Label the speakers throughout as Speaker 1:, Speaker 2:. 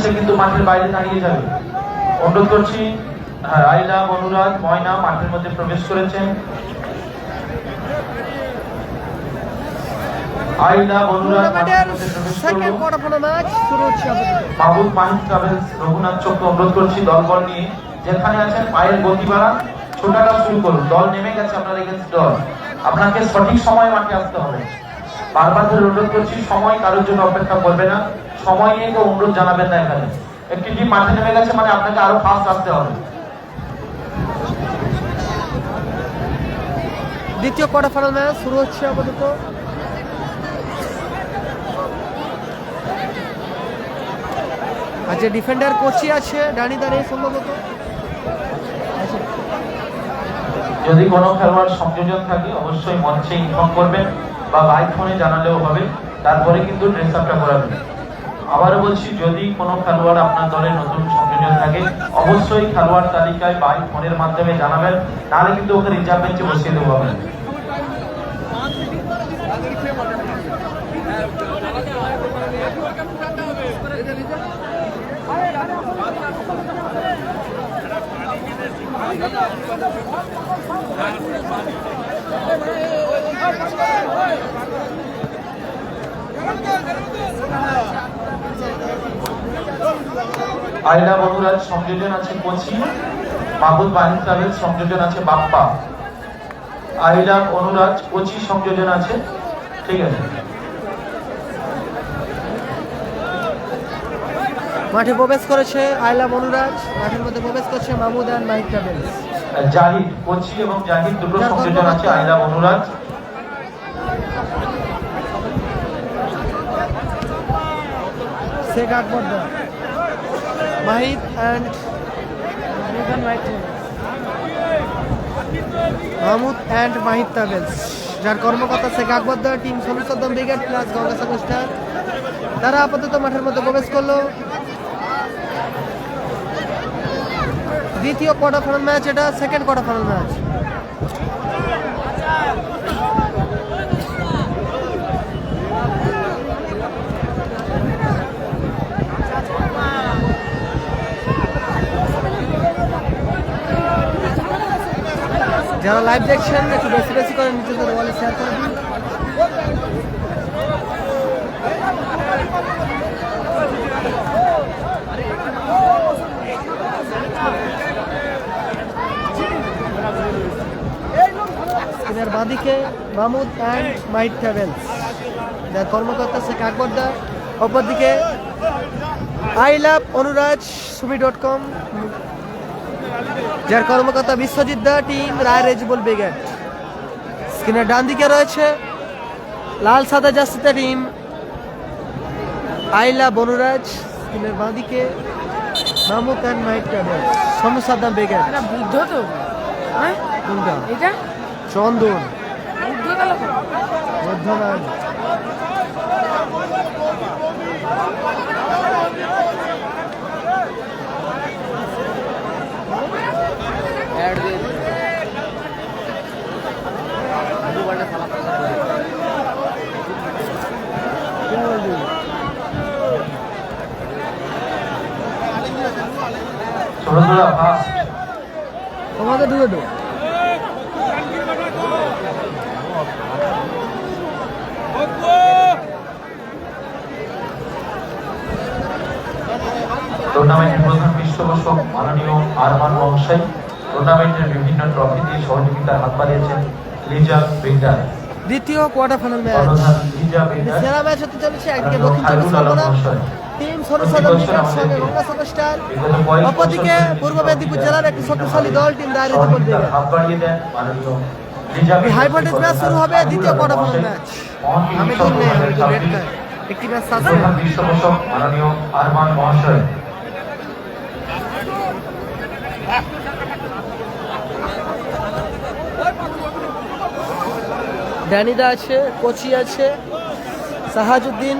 Speaker 1: সে কিন্তু মাঠের বাইরে দাঁড়িয়ে যাবে। অনুরোধ করছি, আইলা, অনুরাগ, ময়না মাঠের মধ্যে প্রবেশ করেছেন। আইলা, অনুরাগ মাঠের মধ্যে প্রবেশ করলো। মাহবুব, মাহিদ ট্রাভেলস, রঘুনাথ চক্র অনুরোধ করছি দলবল নিয়ে যেখানে আছেন পায়ের গতি বাড়ান, ছোটাটা শুরু করুন। দল নেমে গেছে আপনার এগেন্স্ট দল, আপনাকে সঠিক সময়ে মাঠে আসতে হবে। বারবার ধরে অনুরোধ করছি, সময় কারোর জন্য অপেক্ষা করবে না, সময় নিয়ে কেউ অনুরোধ জানাবেন না। এখানে একটি টিম মাঠে নেমে গেছে মানে আপনাকে আরো ফাস্ট আসতে হবে।
Speaker 2: দ্বিতীয় কোয়ার্টার ফাইনাল ম্যাচ শুরু হচ্ছে আপাতত। আর যে ডিফেন্ডার কোচই আছে ডানি দাঁড়িয়ে সম্ভবত।
Speaker 1: যদি কোনো খেলোয়াড় সংযোজন থাকে অবশ্যই মঞ্চে ইনফর্ম করবেন বা বাই ফোনে জানালেও হবে, তারপরে কিন্তু ড্রেস আপটা করাবেন। আবারও বলছি, যদি কোনো খেলোয়াড় আপনার দলে নতুন সংযোজন থাকে অবশ্যই খেলোয়াড় তালিকায় বাই ফোনের মাধ্যমে জানাবেন, নাহলে কিন্তু ওকে রিজার্ভ বেঞ্চে বসিয়ে দেবো হবে। আইলা, বন্ধুরাজ সংযোজন আছে কোচি, মাহবুব, মাহিদ ট্রাভেলস সংযোজন আছে বাপ্পা। আইলা, অনুরাজ, কোচি সংযোজন আছে, ঠিক আছে।
Speaker 2: মাঠে প্রবেশ করেছে আইলা, অনুরাজ মাঠের মধ্যে প্রবেশ করছে মাহমুদ আর মাহিদ ট্রাভেলস।
Speaker 1: জাহিদ, কোচি এবং জাহিদ দুটো সংযোজন আছে আইলা, অনুরাজ।
Speaker 2: শেখ আকবর দা, Mahid and Mahmud and Mahid travels, যার কর্মকর্তা শেখ আকবর দা, team সনুসদ্দম brigade plus Gangasagar star, তারা আপাতত মাঠের মধ্যে প্রবেশ করলো। দ্বিতীয় কোয়ার্টার ফাইনাল ম্যাচ, এটা সেকেন্ড কোয়ার্টার ফাইনাল ম্যাচ। যারা লাইভ দেখছেন একটু বেশি বেশি করে নিজেদের ওয়ালে শেয়ার করে দিন। স্ক্রিনের বাঁদিকে মাহমুদ অ্যান্ড মাহিদ ট্রাভেলস, যার কর্মকর্তা শেখ আকবর দা, অপরদিকে আই লাভ অনুরাজ সুমি.com, যার কর্মকর্তা বিশ্বজিৎ দা, টিম রায় রেজিবল ব্রিগেড। স্ক্রিনের ডান দিকে রয়েছে লাল সাদা জার্সিতে টিম আইলা, বনুরাজ। স্ক্রিনের বাঁ দিকে Mahmud and Mahid travels, সনুসাদ্দাম brigade.
Speaker 3: Buddha তো
Speaker 2: কোনটা?
Speaker 3: এটা
Speaker 2: চন্দন
Speaker 3: বুদ্ধ গেল
Speaker 2: বর্ধমান। তোমাদের দূরে দূর
Speaker 1: টুর্নামেন্টের প্রধান পৃষ্ঠপোষক মাননীয় আরমান মহাশয় টুর্নামেন্টের বিভিন্ন ট্রফি দিয়ে সহযোগিতার হাত বাড়িয়েছেন লিজা বিল্ডার।
Speaker 2: দ্বিতীয় কোয়ার্টার ফাইনাল ম্যাচ, সেরা ম্যাচ হতে চলেছে। একদিকে দক্ষিণ চব্বিশ পরগনা টিম সরুসাদা ব্রিগেড সঙ্গে গঙ্গাসাগর স্টার, অপরদিকে পূর্ব মেদিনীপুর জেলার একটি শক্তিশালী দল টিম রায় রেজিবল ব্রিগেড। হাই ভোল্টেজ ম্যাচ শুরু হবে, দ্বিতীয় কোয়ার্টার ফাইনাল ম্যাচ। আমি তো নেই, আমি তো রেড কার্ড, একটি ম্যাচ আছে।
Speaker 1: পৃষ্ঠপোষক মাননীয় আরমান মহাশয়।
Speaker 2: ড্যানিদা আছে, কোচি আছে, সাহাজউদ্দিন,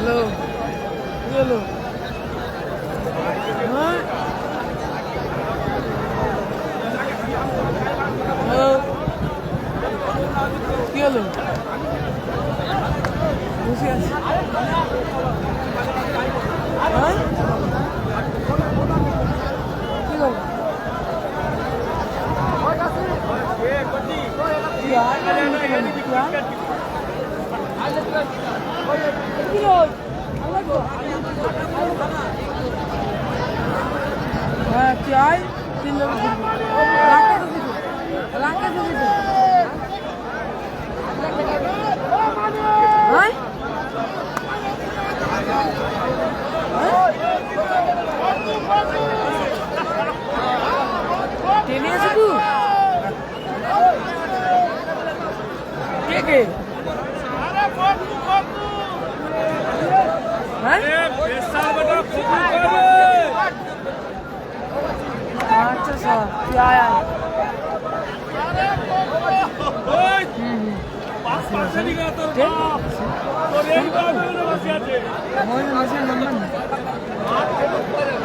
Speaker 2: হ্যালো হ্যালো কি হলো বসে আছি কি হলো হ্যাঁ চাই 3 লোক টেনে আছে তু কে কে আচ্ছা স্যার তুই আয় আয়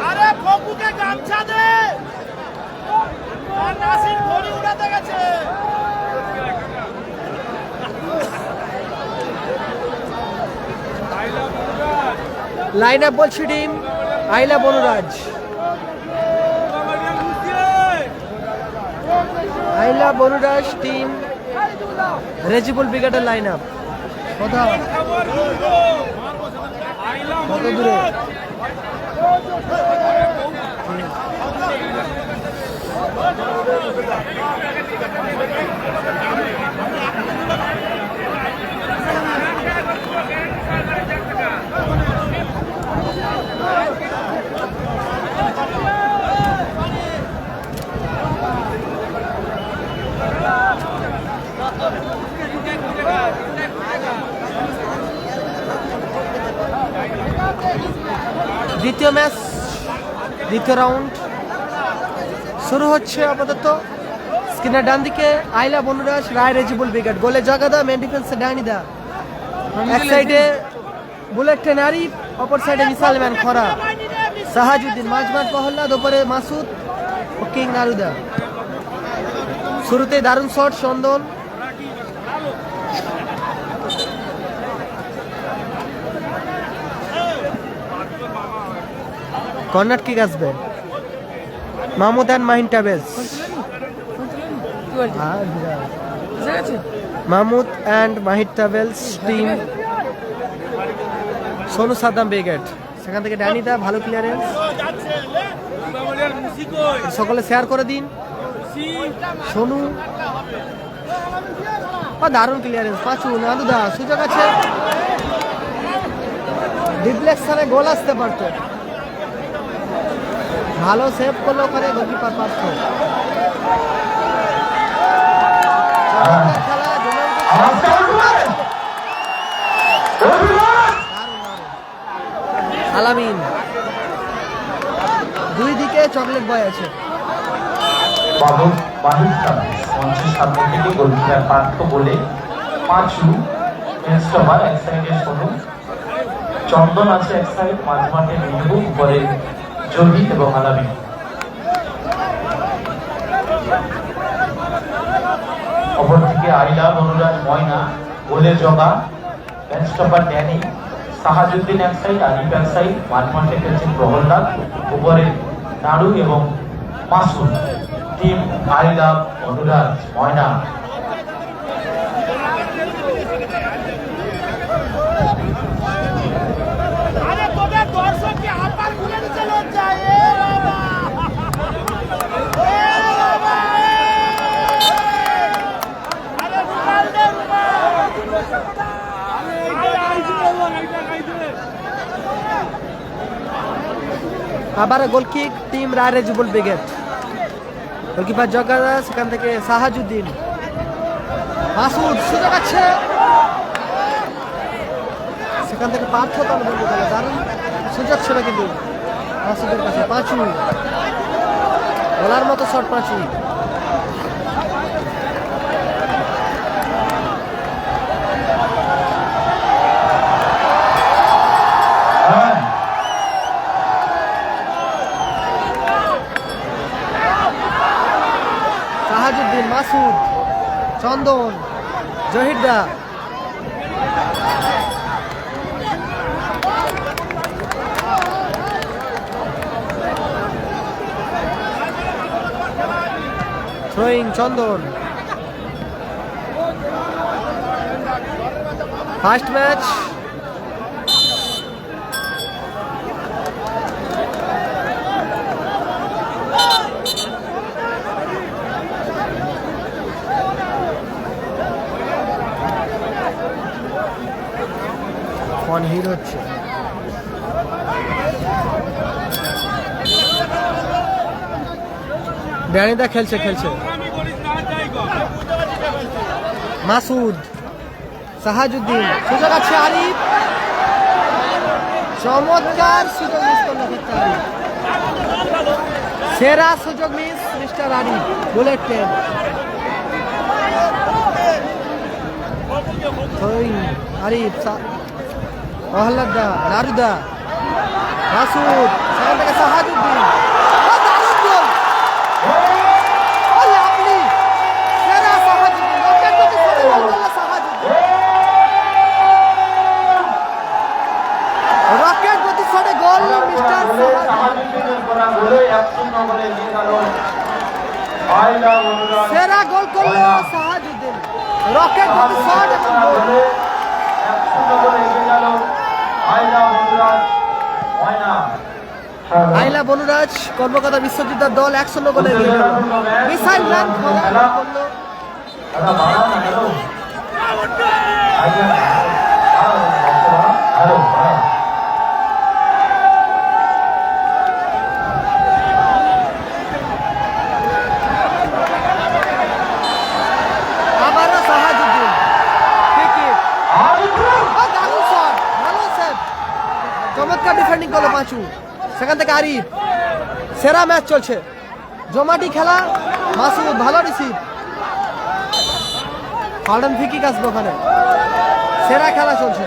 Speaker 3: আরে ফকুকে গামছা দে আর নাসির ঘড়ি উড়াতে গেছে
Speaker 2: লাইন আপ বলছি টিম আইলা বনরাজ আইলা বনরাজ টিম রেজিবুল ব্রিগেডের লাইন আপ কোথাও কত দূরে দ্বিতীয় ম্যাচ দ্বিতীয় রাউন্ড শুরু হচ্ছে আপাতত স্ক্রিনের ডান দিকে আইলা বনরাজ রায় রেজিবুল ব্রিগেড গোলে জাগাদা মেন ডিফেন্সে ডানিদা এক সাইডে বুলেট ট্রেন আরিফ অপর সাইডে মিসাইল ম্যান খরা সাহাজউদ্দিন মাঝমাঠ প্রহল্লাদ ওপরে মাসুদ ও কিং নারুদা শুরুতে দারুণ শট সন্দন কর্নার কিক আসবে Mahmud and Mahin travels Mahmud and Mahid travels team Sonu Saddam brigade সেখান থেকে ড্যানিদা ভালো ক্লিয়ারেন্স সকলে শেয়ার করে দিন সোনু দারুণ ক্লিয়ারেন্স পাঁচু নাদুদা সুযোগ আছে ডিফ্লেকশনে গোল আসতে পারতো ভালো সেভ করলো ওখানে গোলকিপার পার্থ আলামিন দুই দিকে চকলেট বয় আছে
Speaker 1: গোলকিপার পার্থ বলে পাঁচু স্টপার এক সাইডে সোনু চন্দন আছে এক সাইড মাঝমাঠে মেহবু উপরে জহি এবং আলামিন অপরদিকে আইলা বনরাজ ময়না গোলে জগা স্টপার ড্যানি সাহাজউদ্দিন এক সাইড আরিফ এক সাইড মাঝমাঠে খেলছে প্রহল্লাদ উপরে নাড়ু এবং মাসুদ টিম আইলা বনরাজ ময়না
Speaker 2: আবার গোলকিক টিম রায় রেজিবুল ব্রিগেড গোলকিপার জগাদা সেখান থেকে সাহাজউদ্দিন মাসুদ সুযোগ আছে সেখান থেকে পার্থ তার বন্ধু গেল দারুণ সুযোগ ছিল কিন্তু মাসুদের কাছে পাঁচু বলার মতো শট পাঁচু চন্দন জহির দা থ্রোয়িং চন্দন ফার্স্ট ম্যাচ হিট হচ্ছে ড্যানিদা খেলছে মাসুদ সাহাজুদ্দিন সুযোগ আছে আরিফ চমৎকার সুযোগ মিস করলো আরিফ সেরা সুযোগ miss mister Arif bullet train Arif মহল্লাদা নারুদা মাসুদ সেখান থেকে সাহাজুদ্দিন রকেট গতি ছড়ে গোল মিস্টার সেরা গোল করলো সাহাজুদ্দিন রকেট গতি শট এবং গোল আইলা বনুরাজ কর্মকর্তা বিশ্বজিৎদার দল 1-0 গোলে এগিয়ে গেল মিসাইল রান করলো আবারও সাহাজুদ্দিন চমৎকার ডিফেন্ডিং করলো পাঁচু সেখান থেকে আরিফ সেরা ম্যাচ চলছে জমাটি খেলা মাসুদ ভালো রিসিভ ফাল্ডন ফিকিক আসবে ওখানে সেরা খেলা চলছে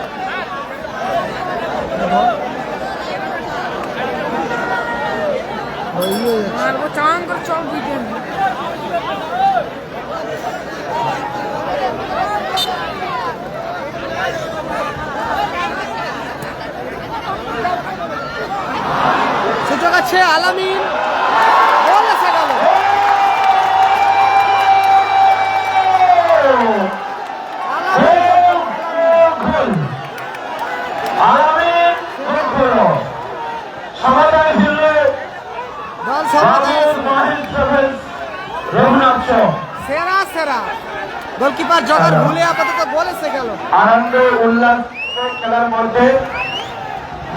Speaker 2: সুযোগ আছে আলামিন গোল এসে গেল সেরা সেরা গোলকিপার জগার ভুলে আপাতত গোল এসে গেল
Speaker 1: আনন্দ উল্লাস খেলার মধ্যে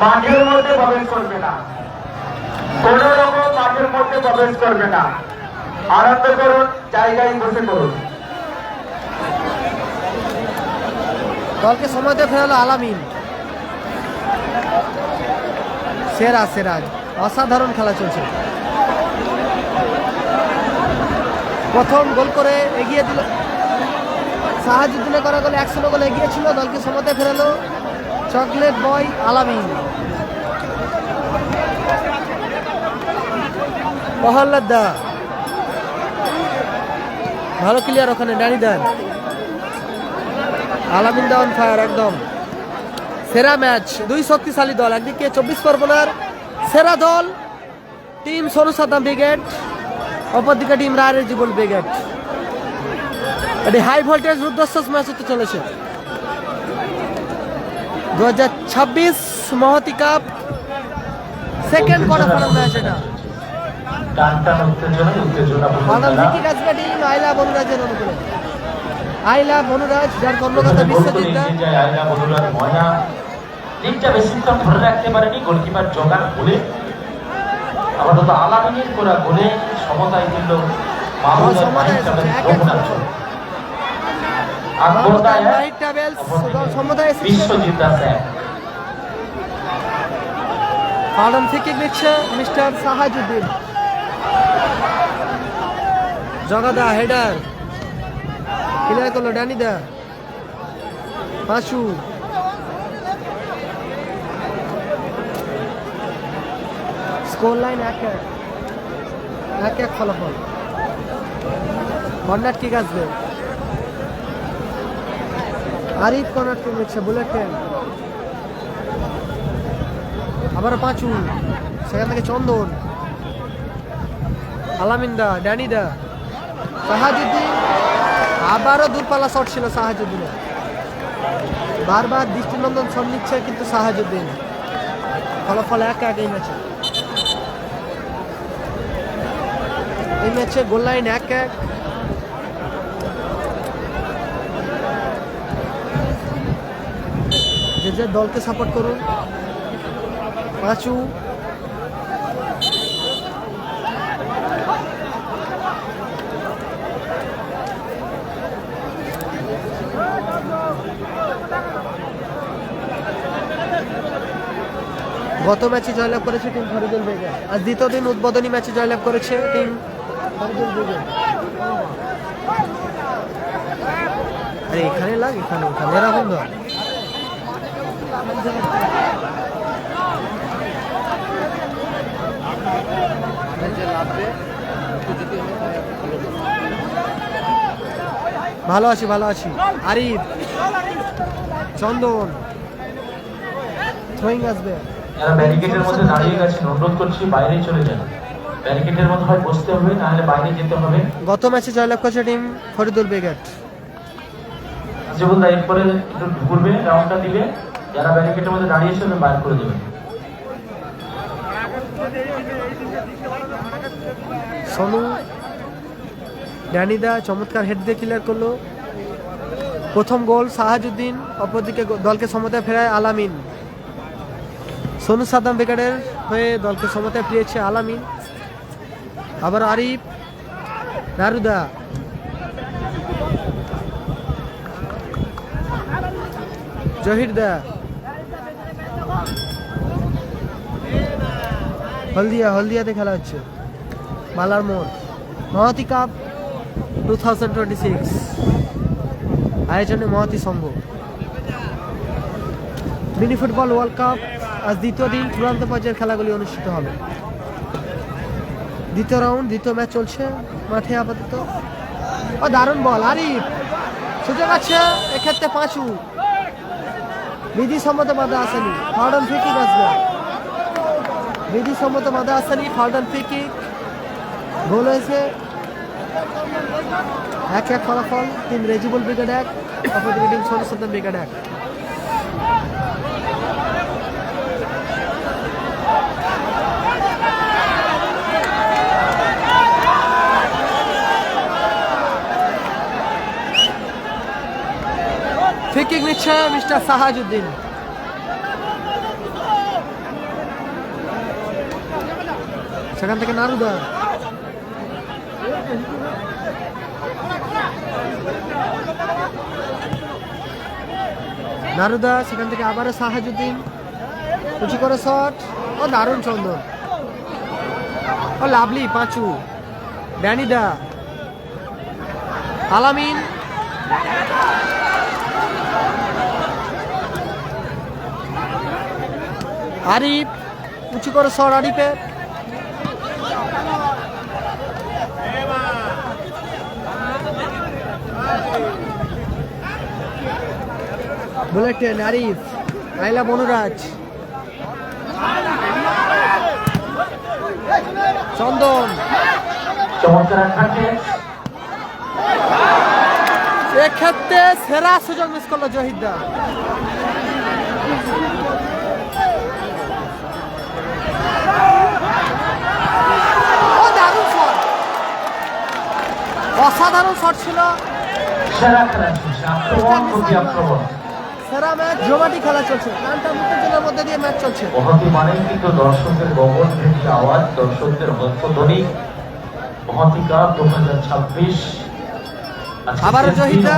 Speaker 1: মাঠের মধ্যে প্রবেশ করবে না কোন রকম মাঠের মধ্যে প্রবেশ করবে না আনন্দ করুন জায়গায় বসে করুন
Speaker 2: দলকে সময়তে ফেরালো আলামিন সেরা সেরা অসাধারণ খেলা চলছে প্রথম গোল করে এগিয়ে দিল সাহাজুদ্দিনে করা গোলে 100 গোলে এগিয়ে ছিল দলকে সময়তে ফেরালো চকলেট বয় আলামিন মহল্লাদা ভালো ক্লিয়ার ওখানে ডানি দেন আলামিন ডাউন ফায়ার একদম সেরা ম্যাচ দুই শক্তিশালী দল একদিকে 24 পরগনার সেরা দল টিম সোনু সাদ্দাম ব্রিগেড অপরদিকে টিম রায়ের জীবন ব্রিগেড এটি হাই ভোল্টেজ রুদ্ধশ্বাস ম্যাচ হতে চলেছে 2026 মহতি cup second quarter final match এটা আইলা বনুরাজের অনুকূলে আইলা বনুরাজ যার কর্মকর্তা বিশ্বজিৎ
Speaker 1: লিগটা বেশিক্ষণ ধরে রাখতে পারেনি গোলকিপার জগার গোলে আপাতত আলামিনের করা গোলে সমতায় দিল বিশ্বজিৎ আছে
Speaker 2: ফাল্ডন থেকে নিচ্ছে মিস্টার সাহাজুদ্দিন জগাদা হেডার ক্লিয়ার করলো ড্যানিদা পাঁচু স্কোর লাইন 1-1 ফলাফল কর্নার কিক আসবে আরিফ কর্নার টিম নিচ্ছে বুলেট ট্রেন, আবার পাঁচু, সেখান থেকে চন্দন, আলামিন্দা, ড্যানিদা, সাহাজুদ্দিন, আবারও দূরপাল্লা শট ছিল সাহাজুদ্দিনের, বারবার দৃষ্টিনন্দন শট নিচ্ছে কিন্তু সাহাজুদ্দিন। ফলাফল 1-1 এই ম্যাচে গোল লাইন 1-1। যে যে দলকে সাপোর্ট করুন। পাঁচু, গত ম্যাচে জয়লাভ করেছে টিম ফরিদুল বেগে, আর দ্বিতীয় দিন উদ্বোধনী ম্যাচে জয়লাভ করেছে টিম ফরিদুল বেগে। আরে এখানে লাগ, এখানে এরকম ধর। ভালো আছি আরিফ, চন্দন থ্রোয়িং আসবে।
Speaker 1: যারা ব্যারিকেডের মধ্যে দাঁড়িয়ে গেছেন অনুরোধ করছি বাইরে চলে যান, ব্যারিকেডের মধ্যে হয় বসতে হবে না হলে বাইরে যেতে হবে।
Speaker 2: গত ম্যাচে জয়লাভ করেছে টিম ফরিদুল বেগেট।
Speaker 1: যেমন এরপরে একটু ঘুরবে, রাউন্ডটা দিবে, যারা ব্যারিকেডের মধ্যে দাঁড়িয়েছে ওদের বাইর করে দেবেন।
Speaker 2: সোনু, ড্যানিদা চমৎকার হেড দিয়ে ক্লিয়ার করলো। প্রথম গোল সাহাজুদ্দিন, অপরদিকে দলকে সমতায় ফেরায় আলামিন। সোনু সাদ্দাম বেকারের হয়ে দলকে সমতায় ফিরিয়েছে আলামিন। আবার আরিফ, নারুদা, জহিরদা, হলদিয়াতে খেলা হচ্ছে মালার মোড়। মহাতি কাপ 2026 আয়োজনে মহাতি সংঘ। মিনি ফুটবল ওয়ার্ল্ড কাপ আজ দ্বিতীয় দিন চূড়ান্ত পর্যায়ের খেলাগুলি অনুষ্ঠিত হবে। দ্বিতীয় রাউন্ড, দ্বিতীয় ম্যাচ চলছে মাঠে আপাতত। ও দারুণ বল আরিফ, সুযোগ আছে এক্ষেত্রে পাঁচু, বিধিসম্মত বাধা আসেনি, ফাউডন ফ্রি কিক আসবে। বিধিসম্মত বাধা আসেনি, ফাউডন ফ্রি কিক। গোল হয়েছে 1-1 ফলাফল। টিম রেজিবল ব্রিগেড 1, অপরদিকে team Sonu Saddam brigade 1। Free kick নিচ্ছে মিস্টার সাহাজুদ্দিন। সেখান থেকে নারুদা, সেখান থেকে আবারও সাহাজুদ্দিন, উঁচু করে শট। ও দারুণ চন্দন, ও লাভলি পাঁচু, ড্যানিদা, আলামিন, আরিফ, উঁচু করে শট আরিফের। বুলেটেন, আরিফ, আইলা বনুরাজ, চন্দন, এক্ষেত্রে সেরা সুযোগ মিস করলো জহিরদা। অসাধারণ শট ছিল,
Speaker 1: সেরা খেলা চলছে,
Speaker 2: সেরা ম্যাচ, জমাটি খেলা চলছে, উত্তেজনার মধ্যে দিয়ে ম্যাচ চলছে।
Speaker 1: মহতি মানে কিন্তু দর্শকের গগন ভেদী আওয়াজ, দর্শকদের হস্তধ্বনি। মহতি কাপ 2026
Speaker 2: আবারও জহিরদা,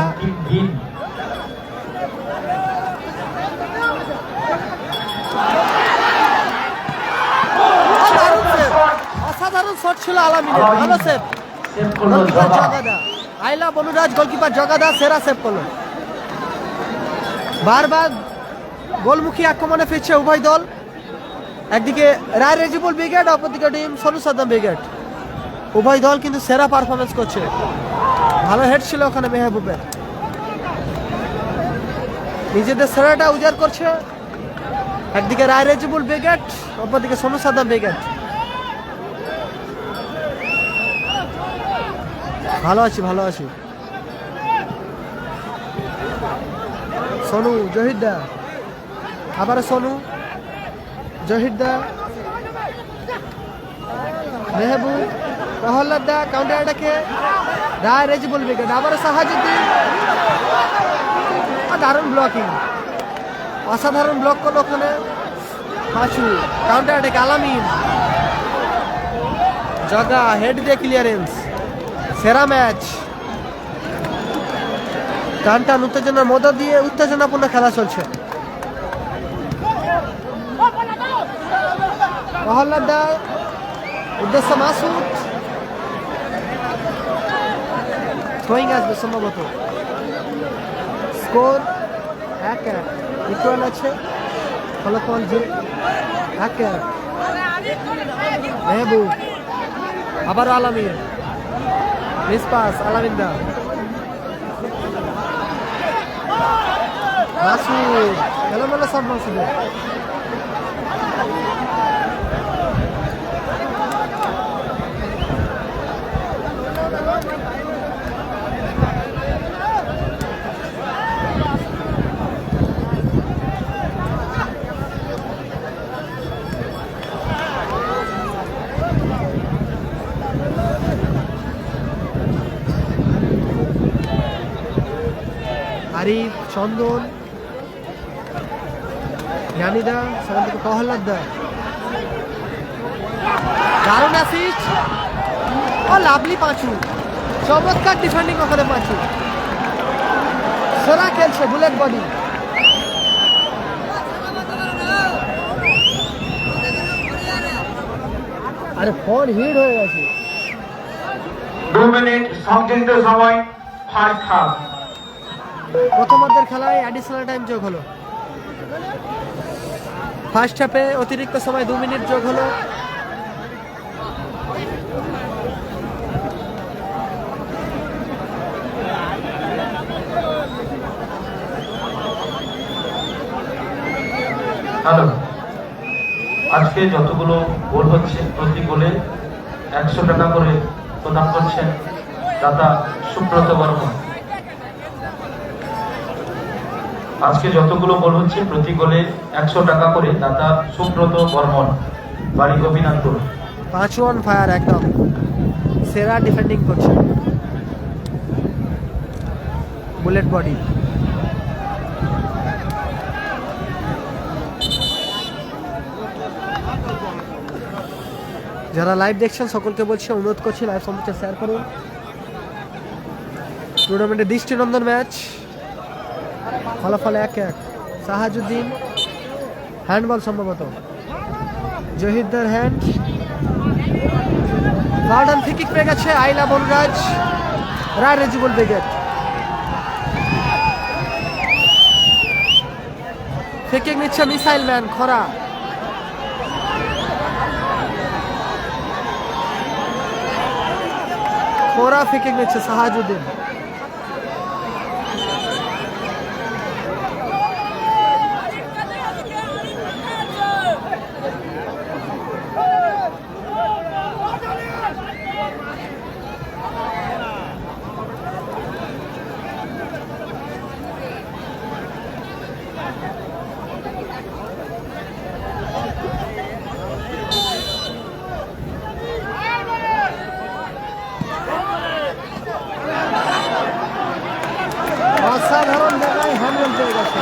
Speaker 2: অসাধারণ শট ছিল আলামিনের, ভালো সেভ। জগাদা, আইলা বনুরাজ গোলকিপার জগাদা সেরা সেভ করলো। বারবার গোলমুখী আক্রমণে ফিরছে উভয় দল, একদিকে রায় রেজিবল ব্রিগেড, অপরদিকে টিম সোনু সাদ্দাম ব্রিগেড। উভয় দল কিন্তু সেরা পারফরমেন্স করছে। ভালো হেড ছিল ওখানে মেহবুবের। নিজেদের সেরাটা উজাড় করছে। একদিকে রায় রেজিবুল ব্রিগেড, অপরদিকে সোনু সাদ্দাম ব্রিগেড। ভালো আছি। সোনু, জহির দা, আবার সোনু, জহির দা, মেহবুব, প্রহ্লাদ দা, কাউন্টার অ্যাটাকে রায় রেজিবুল ব্রিগেড, আবার সাহাজুদ্দিন। দারুণ ব্লকিং, অসাধারণ ব্লক করলো ওখানে পাঁচু। কাউন্টার অ্যাটাক আলামিন, জগা হেড দিয়ে ক্লিয়ারেন্স। সেরা ম্যাচ, টান উত্তেজনার মধ্য দিয়ে উত্তেজনাপূর্ণ খেলা চলছে। প্রহ্লাদ দা উদ্দেশ্য মাসুদ, থ্রোয়িং আসবে সম্ভবত। স্কোর 1-1, ইকুয়াল আছে। ফলাফল যে 1-1। মেহবুব, আবার আলামিন, মিস পাস আলামিন দা, মাসুদ, এলোমেলো সব মাসুদের। আরিফ, চন্দন, জ্ঞানীদা, সেখান থেকে প্রহ্লাদ দা, দারুণ অ্যাসিস্ট ও লাভলি পাঁচু। চমৎকার ডিফেন্ডিং ওখানে পাঁচু, সেরা খেলছে বুলেট বডি। আরে ফোন হিট হয়ে গেছে।
Speaker 1: 2 মিনিট সংক্ষিপ্ত সময়, ফার্স্ট হাফ।
Speaker 2: প্রথমার্ধের খেলায় অ্যাডিশনাল টাইম যোগ হলো। ফার্স্ট হাফে অতিরিক্ত সময় 2 মিনিট যোগ হলো।
Speaker 1: হ্যালো, আজকে যতগুলো গোল হচ্ছে প্রতি গোলে 100 টাকা করে প্রদান করছেন দাদা সুব্রত বর্মন। আজকে যতগুলো গোল হচ্ছে প্রতি গোলে 100 টাকা করে দাদা সুব্রত বর্মন, বাড়ি গোপীনাথপুর।
Speaker 2: 5 অন ফায়ার, একদম সেরা ডিফেন্ডিং করছে বুলেট বডি। যারা লাইভ দেখছেন সকলকে বলছি, অনুরোধ করছি লাইভ সম্পর্কে শেয়ার করুন। টুর্নামেন্টের দৃষ্টিনন্দন ম্যাচ, ফলাফল 1-1। সাহাজুদ্দিন হ্যান্ডবল সম্ভবত, জহিরদার হ্যান্ড, গার্ডেন ফ্রিকিক পেয়ে গেছে আইলা বনরাজ, রায় রেজিবুল ব্রিগেড। ফ্রিকিক নিচ্ছে মিসাইল ম্যান খরা। খরা ফ্রিকিক নিচ্ছে সাহাজুদ্দিন। অসাধারণ জায়গায় হ্যান্ডেল পেয়ে গেছে।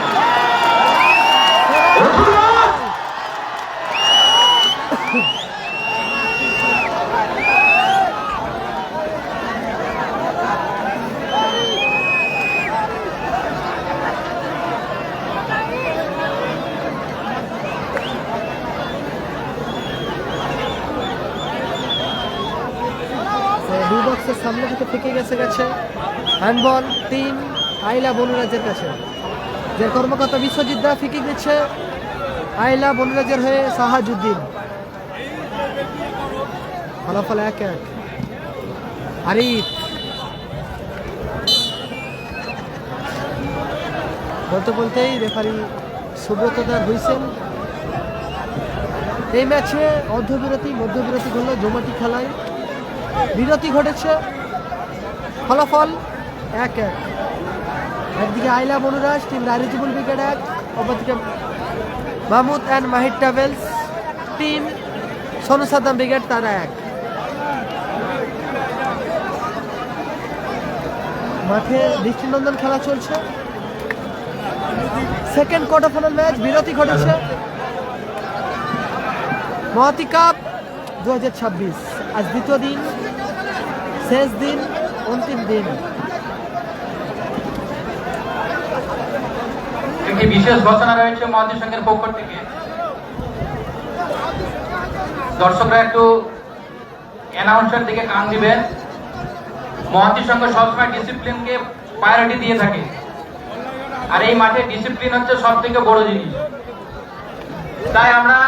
Speaker 2: বক্সের সামনে থেকে ফেঁকে গেছে হ্যান্ডবল। 3 আইলা বনুরাজের কাছে, যে কর্মকর্তা বিশ্বজিৎ দা ফিকিং দিচ্ছে আইলা বনুরাজের হয়ে সাহাজুদ্দিন। ফলাফল 1-1। আরিফ বলতে বলতেই রেফারি সুব্রত দার হুইসেল। এই ম্যাচে অর্ধবিরতি মধ্যবিরতি ঘটল, জমাটি খেলায় বিরতি ঘটেছে। ফলাফল 1-1। একদিকে আইলা বনুরাজ টিম রাইজিবুল ব্রিগেড 1, অপরদিকে Mahmud and Mahir travels team Sonu Saddam brigade তারা 1। মাঠে দৃষ্টিনন্দন খেলা চলছে। সেকেন্ড কোয়ার্টার ফাইনাল ম্যাচ বিরতি ঘটেছে। মহাতি কাপ 2026 আজ দ্বিতীয় দিন, শেষ দিন, অন্তিম দিন।
Speaker 1: একটি বিশেষ ঘোষণা রয়েছে মহাতি সংঘের পক্ষ থেকে। দর্শকরা একটু অ্যানাউন্সার দিকে কান দিবেন। মহাতি সংঘ সবসময় ডিসিপ্লিনকে প্রায়োরিটি দিয়ে থাকে, আর এই মাঠে ডিসিপ্লিন হচ্ছে সব থেকে বড় জিনিস। তাই আমরা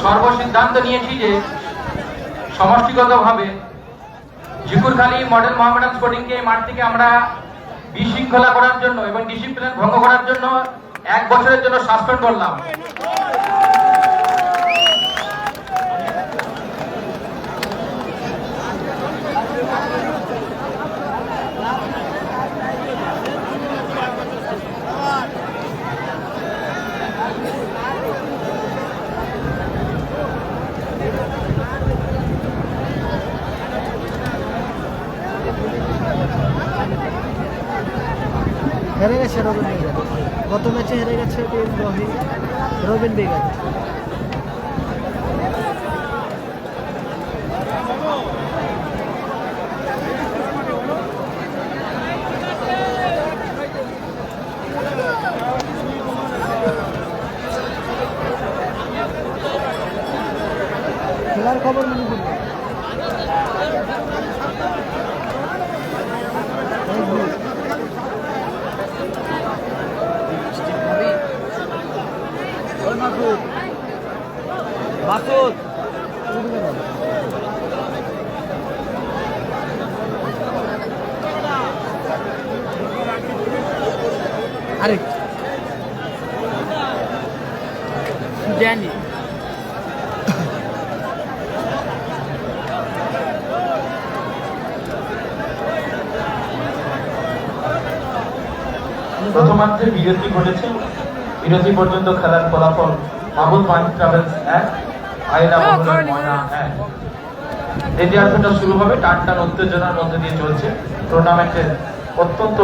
Speaker 1: সর্বসিদ্ধান্ত নিয়েছি যে সমষ্টিগতভাবে ঝিকুরখালী মডেল মোহামেডান স্পোর্টিংকে এই মাঠ থেকে আমরা বিশৃঙ্খলা করার জন্য এবং ডিসিপ্লিন ভঙ্গ করার জন্য 1 বছরের জন্য সাসপেন্ড করলাম।
Speaker 2: হেরে গেছে রবিন ব্রিগেড, গত ম্যাচে হেরে গেছে টিম রবিন ব্রিগেড। খেলার খবর মনে করবো
Speaker 3: মাসুদ
Speaker 2: আরে
Speaker 3: জানি
Speaker 1: প্রথমার্ধে বিরতি ঘটেছে। বিরতি পর্যন্ত খেলার ফলাফল মাহমুদ মাহির ট্রাভেলস 1, আইলা বনুরাজ ময়না 1। দ্বিতীয়ার্ধটা শুরু হবে টানটান উত্তেজনার মধ্যে দিয়ে চলছে। টুর্নামেন্টের অত্যন্ত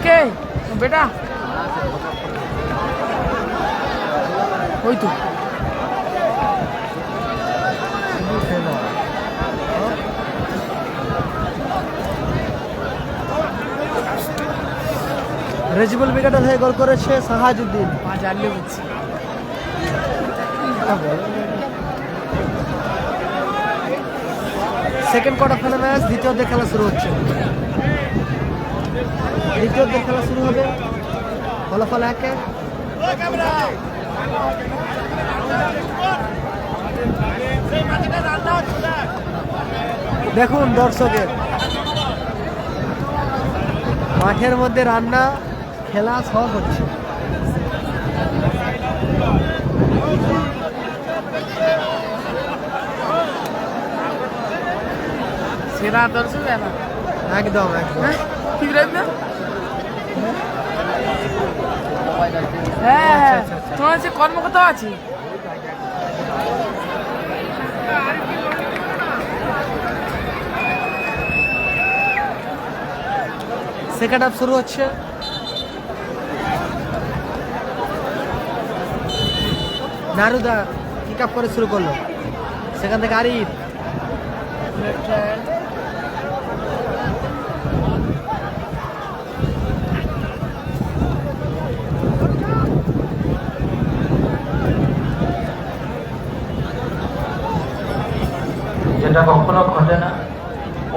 Speaker 3: কে বেটা ওই তো
Speaker 2: রেজিবুল ব্রিগেডের হয়ে গোল করেছে সাহাজউদ্দিন।
Speaker 3: জানলে বুঝছি
Speaker 2: সেকেন্ড কোয়ার্টার ফাইনাল ম্যাচ দ্বিতীয়ার্ধের খেলা শুরু হচ্ছে। দ্বিতীয়ার্ধের খেলা শুরু হবে, ফলাফল 1-1। দেখুন দর্শকের মাঠের মধ্যে রান্না, খেলা সব হচ্ছে।
Speaker 3: সেরা দর্শক
Speaker 2: একদম একদম
Speaker 3: ঠিক না। হ্যাঁ তোমার সে কর্মকর্তা আছে।
Speaker 2: সেকেন্ড হাফ শুরু হচ্ছে। নারুদা কিক আপ করে শুরু করলো, সেখান থেকে আরিফ,
Speaker 1: যেটা কখনো ঘটে না।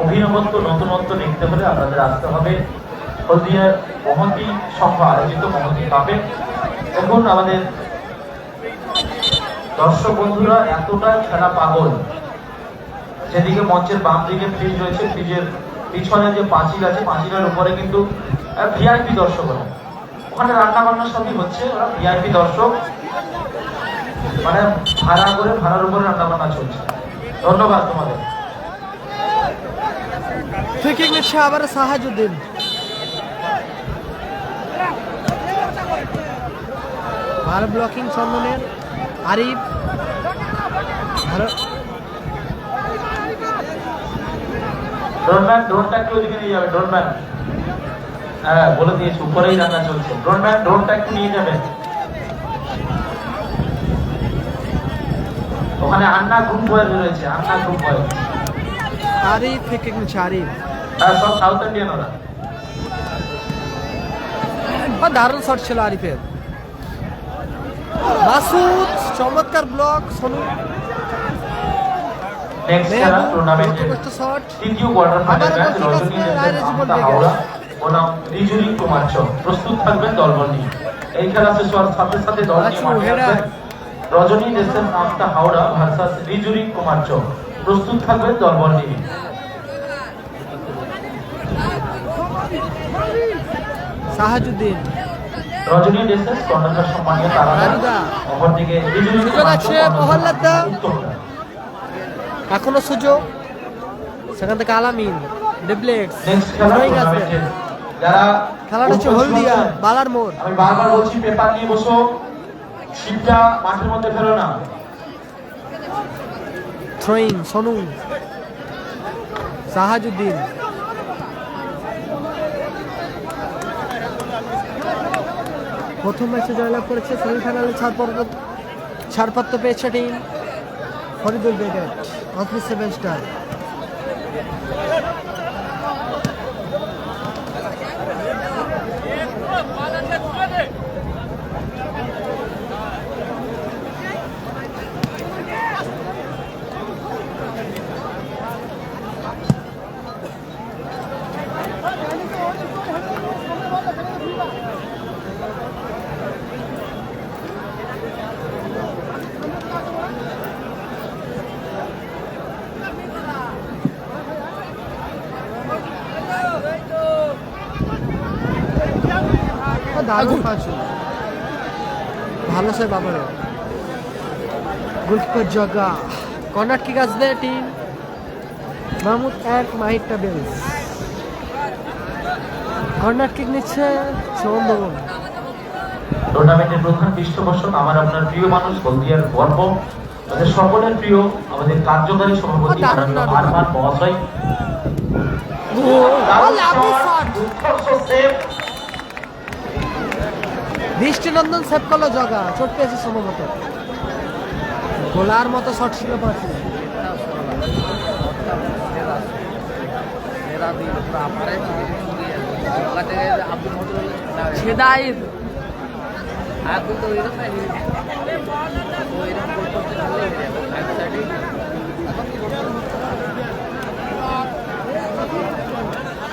Speaker 1: অভিনবত্ব নতুনত্ব দেখতে হলে আপনাদের আসতে হবে হলদিয়ার মহতি সংঘ আয়োজিত মহতি কাপে। দেখুন আমাদের দর্শক বন্ধুরা এতটা খেলা পাগল যেদিকে মঞ্চের বাম দিকে ফ্রিজ রয়েছে, ফ্রিজের পিছনে যে পাঁচিল আছে, পাঁচিলের উপরে কিন্তু ভিআইপি দর্শকরা, ওখানে রান্না বান্না সবই হচ্ছে, ওরা ভিআইপি দর্শক, মানে ভাড়া করে, ভাড়ার উপরে রান্না বান্না চলছে। ধন্যবাদ তোমাদের।
Speaker 2: ফ্রি কিক নিচ্ছে আবার সাহাজউদ্দিন। ভালো ব্লকিং চন্দনের, আরিফ ভালো।
Speaker 1: ড্রোনম্যান, ড্রোনটা একটু ওদিকে নিয়ে যাবে, ড্রোনম্যান। হ্যাঁ বলে দিয়েছি, উপরেই রান্না চলছে। ড্রোনম্যান, ড্রোনটা একটু নিয়ে যাবেন। ওখানে আন্না গ্রুপ বয় রয়েছে, আন্না গ্রুপ বয়।
Speaker 2: আরিফ ফ্রি কিক নিচ্ছে, আরিফ।
Speaker 1: হ্যাঁ সব সাউথ ইন্ডিয়ান ওরা।
Speaker 2: দারুণ শট ছিল আরিফের। মাসুদ চমৎকার ব্লক। সোনু
Speaker 1: নেক্সট খেলা টুর্নামেন্টের
Speaker 2: শট।
Speaker 1: তৃতীয় কোয়ার্টার ফাইনাল ম্যাচ রজনী হাওড়া বনাম রিজুরি কুমার চক। প্রস্তুত থাকবেন দলবল নিয়ে। এই খেলা শেষ হওয়ার সাথে সাথে দল নিয়ে মাঠে আসবেন রজনী দেশের নামটা হাওড়া ভার্সাস রিজুরি কুমার চক। প্রস্তুত থাকবেন দলবল নিয়ে।
Speaker 2: সাহাজউদ্দিন,
Speaker 1: রজনী দেশের কর্ণধার সম্মানীয় তারা, অপরদিকে রিজুরি কুমার চক
Speaker 2: প্রহ্লাদা। এখনো সুযোগ, সেখান থেকে আলামিন, ডেপ্লেক্স।
Speaker 1: নেক্সট খেলা টুর্নামেন্টের যারা
Speaker 2: খেলাটা হচ্ছে হলদিয়া বালার মোড়।
Speaker 1: আমি বারবার বলছি পেপার নিয়ে বসো, শিবটা মাঠের মধ্যে ফেলো না।
Speaker 2: থ্রোয়িং সোনু, সাহাজউদ্দিন, প্রথম ম্যাচে জয়লাভ করেছে, সেমিফাইনালে ছাড়পত্র পেয়েছে team Faridul brigade, office 7 star. দারুণ পাঁচ, ভালো সে বাবারও গোলকিপার জগা। কর্নার কিক আসবে team Mahmud 1 Mahid travels. Corner kick নিচ্ছে চন্দন।
Speaker 1: টুর্নামেন্টের প্রধান পৃষ্ঠপোষক আমার আপনার প্রিয় মানুষ, হলদিয়ার গর্ব, আমাদের সকলের প্রিয়, আমাদের কার্যকারী সভাপতি আরমান মহাশয়।
Speaker 2: দৃষ্টিনন্দন সেভ করলো জগা, চোট পেয়েছে সম্ভবত। গোলার মতো শট ছিল পাচ্ছি।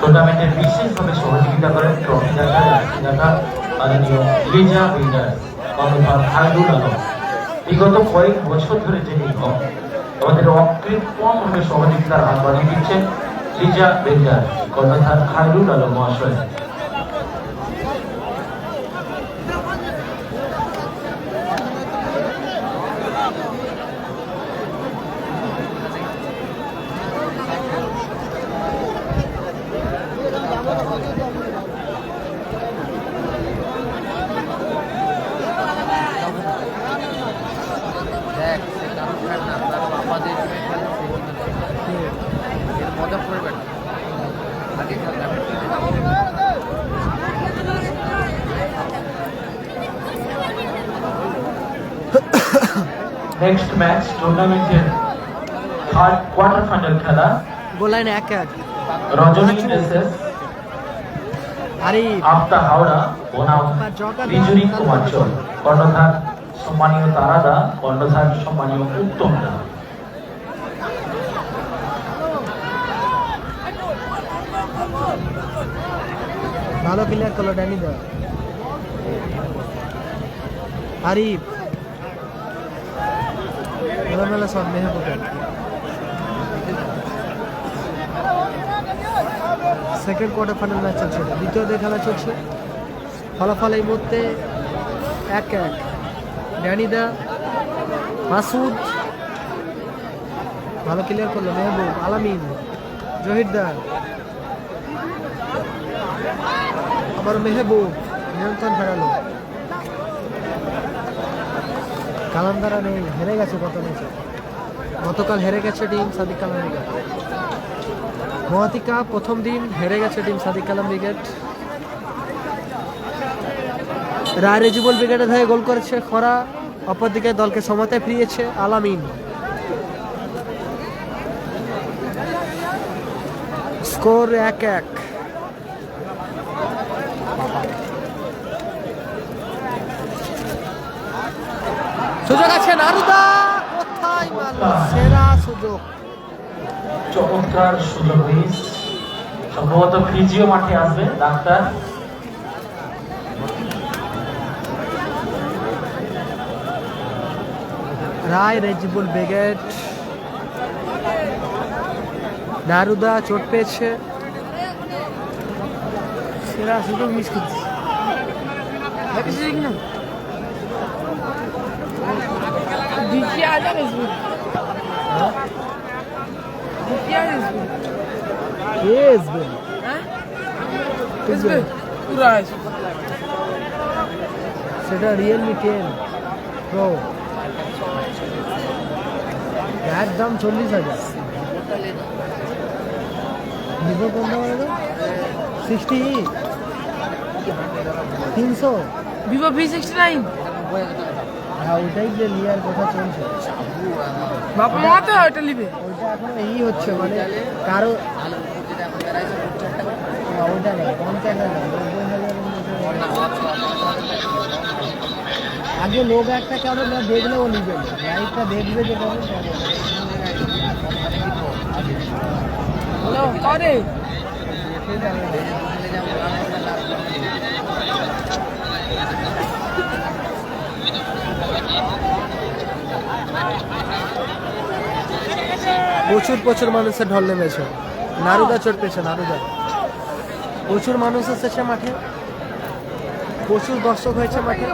Speaker 1: টুর্নামেন্টের বিশেষভাবে সহযোগিতা করেন ট্রফি দেখা, মাননীয় লিজা বিল্ডার, কর্ণধার খায়রুল আলম। বিগত কয়েক বছর ধরে যিনি আমাদের অকৃত্রিমভাবে সহযোগিতার হাত বাড়িয়ে দিচ্ছেন লিজা বিল্ডার, কর্ণধার খায়রুল আলম মহাশয়। নেক্সট ম্যাচ টুর্নামেন্টের থার্ড কোয়ার্টার ফাইনাল খেলা,
Speaker 2: গোলাইন 1-1
Speaker 1: রজনী ভার্সেস
Speaker 2: আরিফ
Speaker 1: আফতা হাওড়া বনাম রিজুরি কুমার চক। কর্ণধার সম্মানীয় তারাদা, কর্ণধার সম্মানীয় উত্তম দা।
Speaker 2: ভালো প্লেয়ার করলো ড্যানি দা। আরিফ এলোমেলো শট মেহবুবের। সেকেন্ড কোয়ার্টার ফাইনাল ম্যাচ চলছে, দ্বিতীয় খেলা চলছে। ফলাফল এই মুহূর্তে 1-1। ড্যানিদা, মাসুদ ভালো ক্লিয়ার করলো, মেহবুব, আলামিন, জহিরদা, আবার মেহবুব নিয়ন্ত্রণ ফেরালো। কালান্দারা নেই, হেরে গেছে গতকাল হেরে গেছে টিম সাদিক কালাম ব্রিগেড। মহাতিকা প্রথম দিন হেরে গেছে টিম সাদিক কালাম ব্রিগেড। রায় রেজিবল ব্রিগেডের হয়ে গোল করেছে খরা, অপরদিকে দলকে সমতায় ফিরিয়েছে আলামিন। স্কোর 1-1। সুযোগ আছে নারুদা, কোথায় মারল, সেরা সুযোগ।
Speaker 1: চমৎকার সুযোগ মিস, সম্ভবত ফিজিও মাঠে আসবে ডাক্তার।
Speaker 2: রায় রেজিবুল ব্রিগেড, নারুদা চোট পেয়েছে,
Speaker 3: সেরা সুযোগ মিস করছি। দ্বিতীয় হাজার আসবে, দ্বিতীয় হাজার আসবে,
Speaker 2: কে আসবে?
Speaker 3: হ্যাঁ আসবে পুরা আসবে।
Speaker 2: সেটা রিয়েলমি 10 প্রো, এর দাম 40,000। ভিভো কোনটা বলো? 60, 300।
Speaker 3: ভিভো V69
Speaker 2: হ্যাঁ, ওইটাই যে নেওয়ার কথা চলছে।
Speaker 3: বাবা মা তো ওটা নিবে।
Speaker 2: ওইটা এখন এই হচ্ছে মানে কারো ওইটা নেই 50,000, 90,000 আগে লোক একটা কারো না দেখলে ও নিবে, লাইটটা দেখবে যে কেমন
Speaker 3: হ্যালো করে
Speaker 2: প্রচুর মানুষের ঢল নেমেছে। নারুদা চোট পেয়েছে, নারুদা। প্রচুর মানুষ এসেছে মাঠে, প্রচুর দর্শক হয়েছে মাঠে।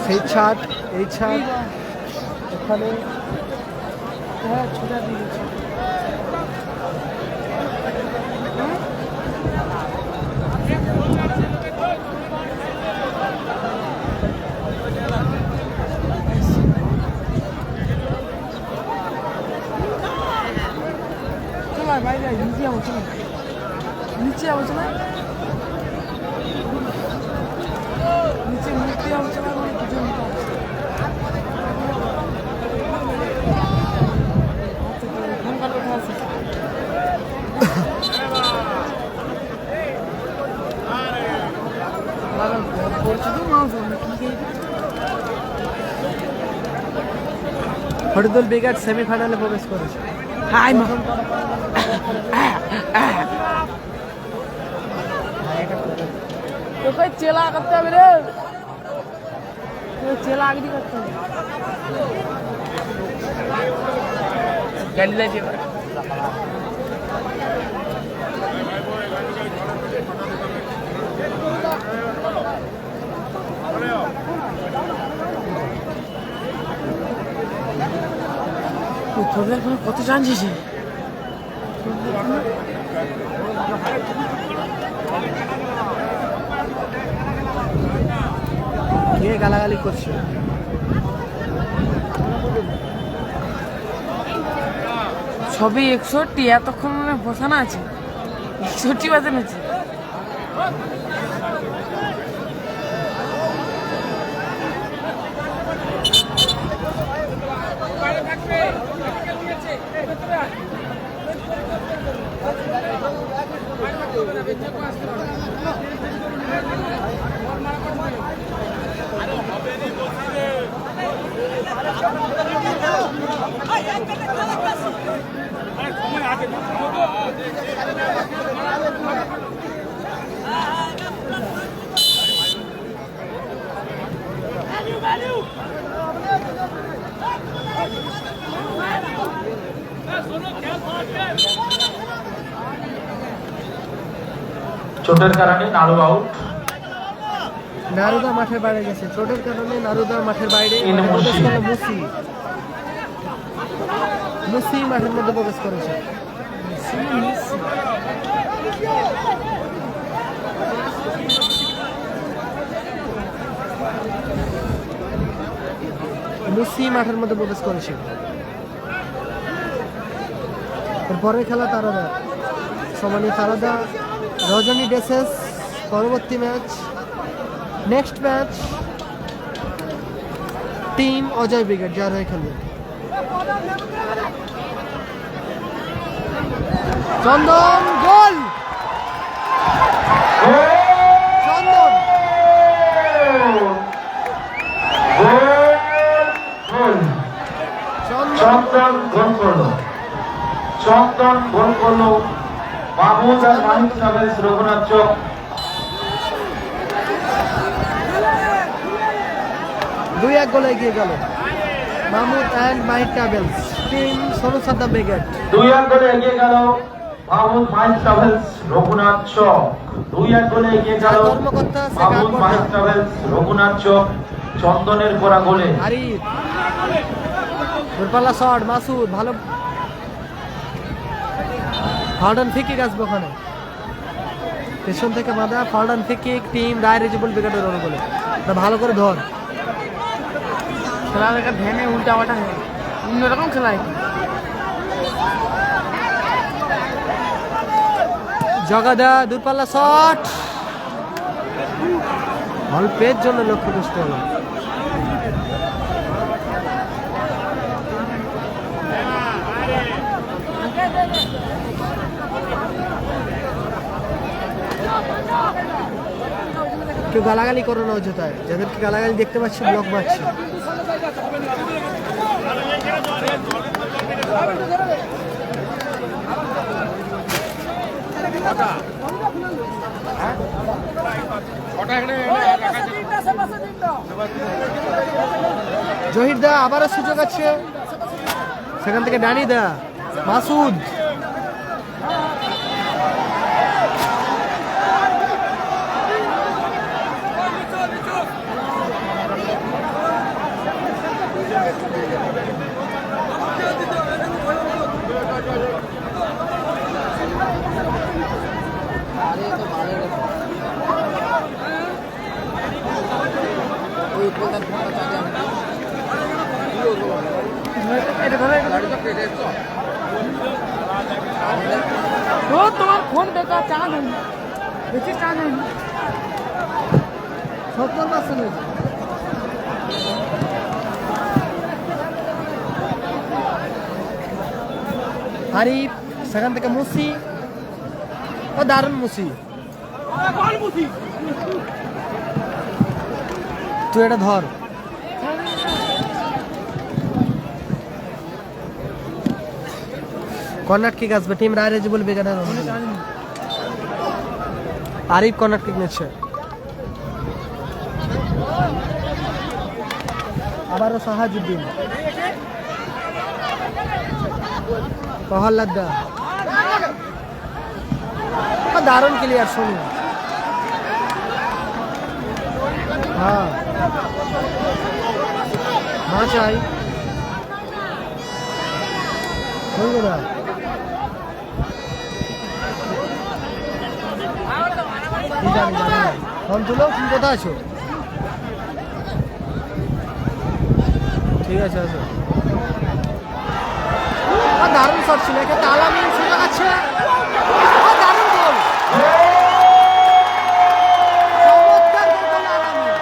Speaker 2: সেই ছাদ, এই ছাদ, ওখানে ছোটা দিয়েছে।
Speaker 3: বাইরে নিচে যাবো, চলো নিচে যাবো, চলো নিচে নিচে যাবো, চলো কিছু
Speaker 2: হরিদুল ব্রিগেড সেমিফাইনালে প্রবেশ করেছে।
Speaker 3: হাই মা তোকে চেলা করতে হবে রে, চেলা আগে করতে হবে। গাড়ি লাগছে তোদের কত জানছিস?
Speaker 2: কে গালাগালি করছে?
Speaker 3: সবই 61, এতক্ষণ মানে বসানো আছে 61 বাজানো আছে।
Speaker 1: চোটের কারণে নাড়ু আউট।
Speaker 2: নারুদা মাঠের বাইরে গেছে, চোটের কারণে নারুদা মাঠের বাইরে
Speaker 1: ইন মুসি।
Speaker 2: মুসি মুসি মাঠের মধ্যে প্রবেশ করেছে। মুসি মাঠের মধ্যে প্রবেশ করেছে। পরের খেলা তারাদা সমানি তারাদা রজনী ডেসেস। পরবর্তী match, next match team Ajay brigade যার হয়ে খেলবে। চন্দন গোল, চন্দন
Speaker 1: চন্দন গোল করলো, চন্দন গোল করলো। মাহমুদ আর মাহিদ ট্রাভেলস রঘুনাথ চক।
Speaker 2: দুই এক গোলে এগিয়ে গেল Mahmud and Mahid travels. Team Sonu Saddam brigade
Speaker 1: 2-1 গোলে এগিয়ে গেল মাহমুদ মাহিদ ট্রাভেলস রঘুনাথ চক। 2-1 গোলে এগিয়ে গেল
Speaker 2: কর্মকর্তা
Speaker 1: মাহমুদ মাহিদ ট্রাভেলস রঘুনাথ চক। চন্দনের করা গোলে
Speaker 2: আরিফ, দূরপাল্লা শট মাসুদ, ভালো ফাউডান ফিকিক আসবে ওখানে, পেছন থেকে বাঁধা ফাউডান ফিকিক। টিম রায় রিজেবল ব্রিগেডের অনুকূলে, ভালো করে ধর।
Speaker 3: খেলা দেখা ধ্যানে উল্টা পাল্টা হয়, অন্যরকম খেলায়।
Speaker 2: জগাদা দূরপাল্লা শট, অল্পের জন্য লক্ষ্যগ্রস্ত হলো। কেউ গালাগালি করো না অযথায়, যাদেরকে গালাগালি দেখতে পাচ্ছি ব্লক মারছি। জহির দা আবারও সুযোগ আছে, সেখান থেকে ডানি দা, মাসুদ
Speaker 3: তোমার ফোন বেকার, চাঁদ বেশি চাঁদ
Speaker 2: আরিফ, সেখান থেকে মুসি, ও দারুণ মুসি, তুই এটা ধর। কর্নার কিক আসবে টিম রায় রেজিবল ব্রিগেডের। আরিফ কর্নার কিক নিচ্ছে, আবারও সাহাজুদ্দিন, প্রহ্লাদা, দারুণ ক্লিয়ার শোনো। হ্যাঁ মা চাই না, ফোন তুলো, তুমি কোথায় আছো? ঠিক আছে আছো। দারুণ শট ছিল, এক্ষেত্রে আলামিন সুযোগ আছে, দারুণ গোল, চমৎকার গোল করলো আলামিন,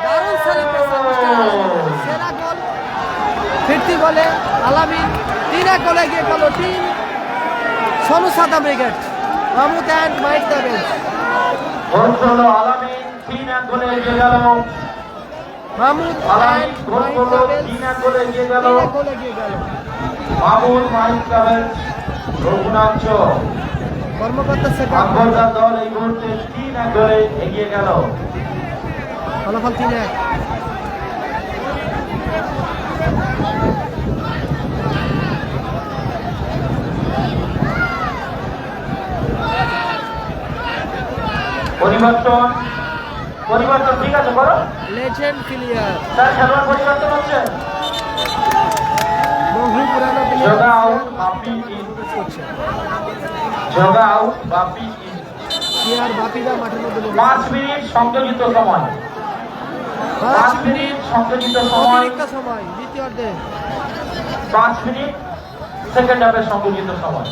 Speaker 2: দারুণ সেলিব্রেশন, সেরা গোল, ফিরতি বলে আলামিন 3-1 গোলে এগিয়ে গেল team Sonu Saddam brigade. Mahmud and Mahid travels.
Speaker 1: আলামিন 3-1 গোলে এগিয়ে গেল।
Speaker 2: মাহমুদ
Speaker 1: আলামিন গোল করলো, 3-1 গোলে এগিয়ে গেল। মাহমুদ মাহিদ ট্রাভেলস রঘুনাথ চক।
Speaker 2: কর্মকর্তা
Speaker 1: আকবরদার দল এই মুহূর্তে 3-1 গোলে এগিয়ে গেল।
Speaker 2: ফলাফল 3-1।
Speaker 1: পরিবর্তন পরিবর্তন ঠিক আছে বলো
Speaker 2: লেজেন্ড প্লেয়ার
Speaker 1: স্যার খেলোয়াড় পরিবর্তন হচ্ছে
Speaker 2: বহু পুরানো
Speaker 1: জগা
Speaker 2: প্লেয়ার
Speaker 1: আউট বাপি ইন
Speaker 2: করছে
Speaker 1: জগা আউট বাপি ইন
Speaker 2: প্লেয়ার বাপিরা মাঠের মধ্যে নেমে
Speaker 1: 5 মিনিট সংযোজিত সময় 5 মিনিট সংযোজিত সময়
Speaker 2: অতিরিক্ত সময় দ্বিতীয়ার্ধে
Speaker 1: 5 মিনিট সেকেন্ড হাফের সংযোজিত সময়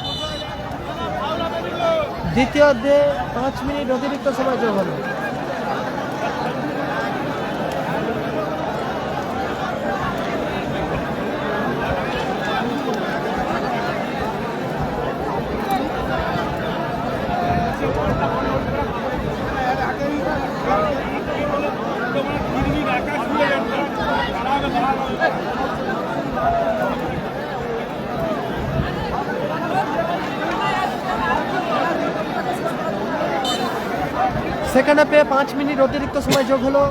Speaker 2: দ্বিতীয়ার্ধে 5 মিনিট অতিরিক্ত সময় যোগ হলো সেকেন্ড হাফে 5 মিনিট অতিরিক্ত সময় যোগ হলো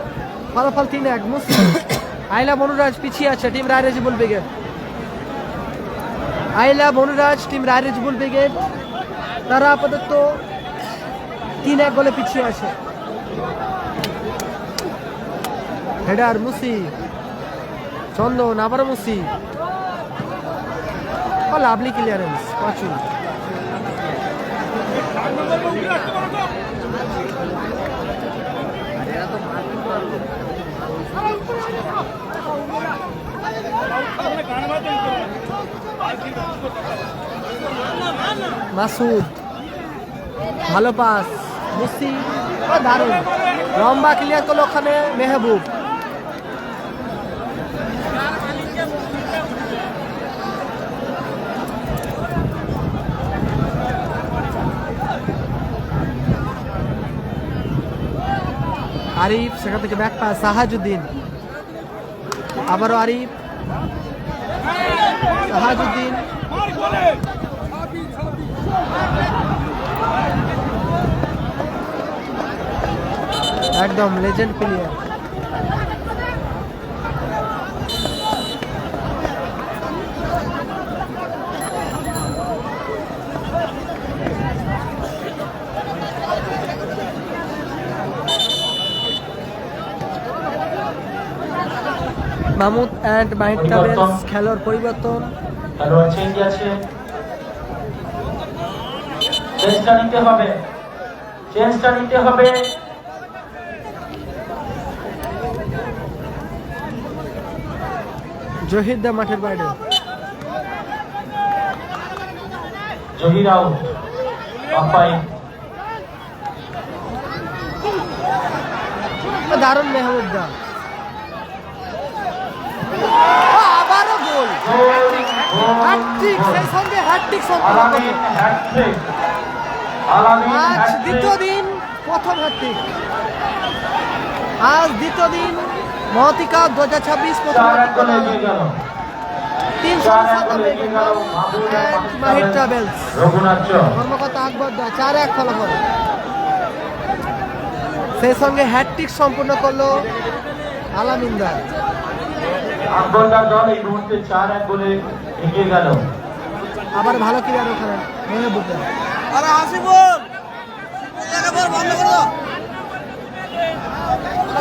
Speaker 2: ফলাফল 3-1 মুসলিম আইলা বনুরাজ পিছিয়ে আছে টিম রায়রেজিবুল ব্রিগেড আইলা বনুরাজ টিম রায়রেজিবুল ব্রিগেড তারা আপাতত 3-1 গোলে পিছিয়ে আছে হেডার মুসি চন্দন আবার মুসি লাভলি ক্লিয়ারেন্স পাঁচু মাসুদ ভালো পাস মুসি দারুণ লম্বা ক্লিয়ার করলো ওখানে মেহবুব আরিফ সেখান থেকে ব্যাক পাস সাহাজুদ্দিন আবারও আরিফ সাহাজুদ্দিন একদম legend player Mahmud and mite travels খেলোয়াড় পরিবর্তন
Speaker 1: খেলোয়াড় চেঞ্জ আছে চেঞ্জটা নিতে হবে
Speaker 2: জহির দা মাঠের বাইরে
Speaker 1: জহির আউট আপাই
Speaker 2: দারুণ মেহবুব দা আবারও গোল হ্যাটট্রিক সেই সঙ্গে হ্যাটট্রিক সম্পন্ন
Speaker 1: আলামিন হ্যাটট্রিক আলামিন
Speaker 2: আজ
Speaker 1: হ্যাটট্রিক
Speaker 2: দ্বিতীয় দিন প্রথম হ্যাটট্রিক আজ দ্বিতীয় দিন মহতি কাপ 2026 প্রথম
Speaker 1: 4 গোলে এগিয়ে গেল
Speaker 2: 397 মাহির ট্রাভেলস
Speaker 1: রঘুনাথ
Speaker 2: কর্মকর্তা আকবর দা 4-1 ফলাফল সেই সঙ্গে হ্যাটট্রিক সম্পূর্ণ করলো আলামিন দা
Speaker 1: আকবরদার দল এই মুহূর্তে 4-1 গোলে এগিয়ে গেল
Speaker 2: আবার ভালো ক্লিয়ার ওখানে মেহবুব দা
Speaker 4: আরে হাসিবুল একবার বন্ধ করো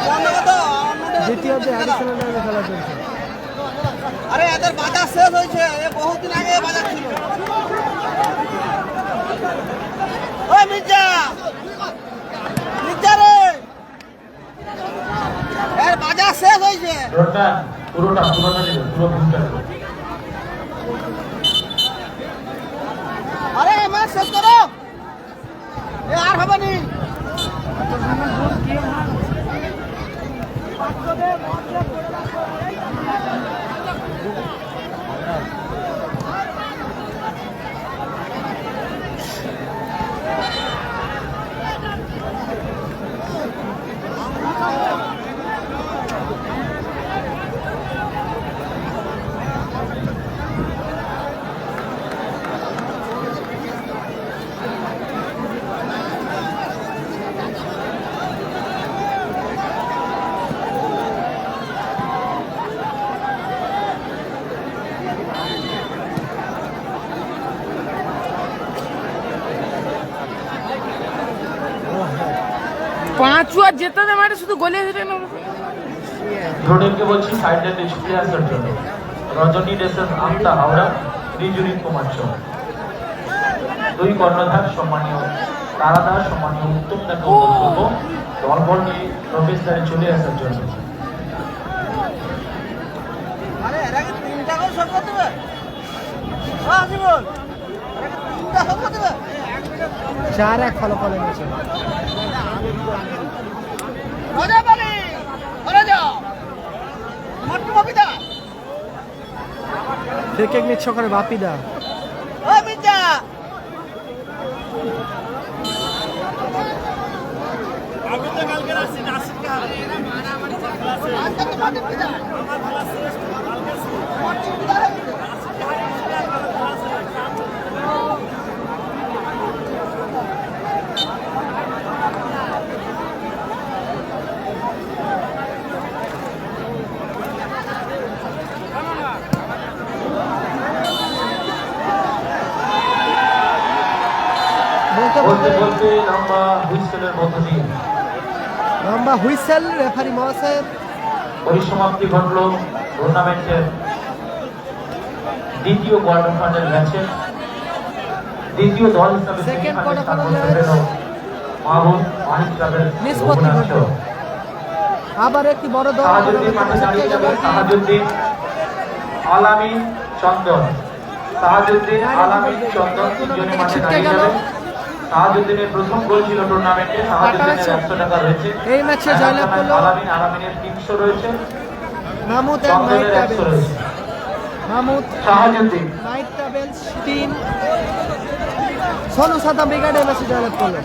Speaker 4: বন্ধ করো
Speaker 2: দ্বিতীয় যে অ্যাডিশনাল টাইমে খেলা চলছে
Speaker 4: আরে এদের বাজার শেষ হয়েছে এ বহুত দিন আগে বাজার ছিল ওই মির্জা মির্জা রে এর বাজার শেষ হয়েছে
Speaker 1: পুরোটা দিল পুরো ভুলটা
Speaker 4: আরে ম্যাচ শেষ করো এ আর হবে নি
Speaker 3: চুয়া যেতে দে মাঠে শুধু গলে হেঁটে নেবো
Speaker 1: ধ্রুনীলকে বলছি সাইডে ছুটে আসার জন্য। রজনী ডেসেস আন্তা হাওড়া, ত্রিজুরি কুমার চৌক। দুই কর্ণধার সম্মানীয় তারাদার, সম্মানীয় উত্তম দাকে অনুরোধ করবো দলবল নিয়ে প্রবেশদ্বারে চলে আসার জন্য।
Speaker 4: আরে এরা কি 3টা গোল শট করতে হবে? হ্যাঁ জীবন, এরা কি 3টা শট করতে হবে?
Speaker 2: 4-1 ফলাফল এনেছে।
Speaker 4: রাজা বালি, রাজা মাট্টু বাপিদা,
Speaker 2: ফ্রি কিক নিচ্ছে ওখানে বাপিদা।
Speaker 4: ও মির্জা আজকে তো মাট্টু পিদা মাট্টু পিদা
Speaker 2: বলতে
Speaker 1: বলতে
Speaker 2: বলতে
Speaker 1: বলতে লম্বা হুইসেলের মধ্য দিয়ে
Speaker 2: লম্বা হুইসেল, রেফারি মহাশয়ের।
Speaker 1: পরিসমাপ্তি ঘটল টুর্নামেন্টের দ্বিতীয় কোয়ার্টার ফাইনাল ম্যাচে। দ্বিতীয় দল হিসাবে
Speaker 2: Second
Speaker 1: সেমিফাইনালে
Speaker 2: quarter
Speaker 1: স্থান
Speaker 2: final
Speaker 1: করতে
Speaker 2: match।
Speaker 1: পেল মাহবুব মানিক ক্লাবের
Speaker 2: নিষ্পত্তি
Speaker 1: রঘুনাথ
Speaker 2: ঘটল। আবার একটি বড় দল
Speaker 1: সাহাজুদ্দিন মাঠে দাঁড়িয়ে যাবে। সাহাজুদ্দিন, আলামিন, চন্দন। সাহাজুদ্দিন, আলামিন, চন্দন তিনজনে মাঠে দাঁড়িয়ে যাবে। সাহাজুদ্দিনের প্রথম গোল ছিল টুর্নামেন্টে। সাহাজুদ্দিনের 100 টাকা রয়েছে।
Speaker 2: এই ম্যাচে জয়লাভ করলো
Speaker 1: আলামিনের 300 রয়েছে।
Speaker 2: মাহমুদ এন্ড নাইট
Speaker 1: চন্দনের 100
Speaker 2: ট্রাভেলস।
Speaker 1: রয়েছে।
Speaker 2: মাহমুদ
Speaker 1: সাহাজুদ্দিন,
Speaker 2: নাইট ট্রাভেলস 3, সোনু সাদা ব্রিগেড এই ম্যাচে জয়লাভ করলো।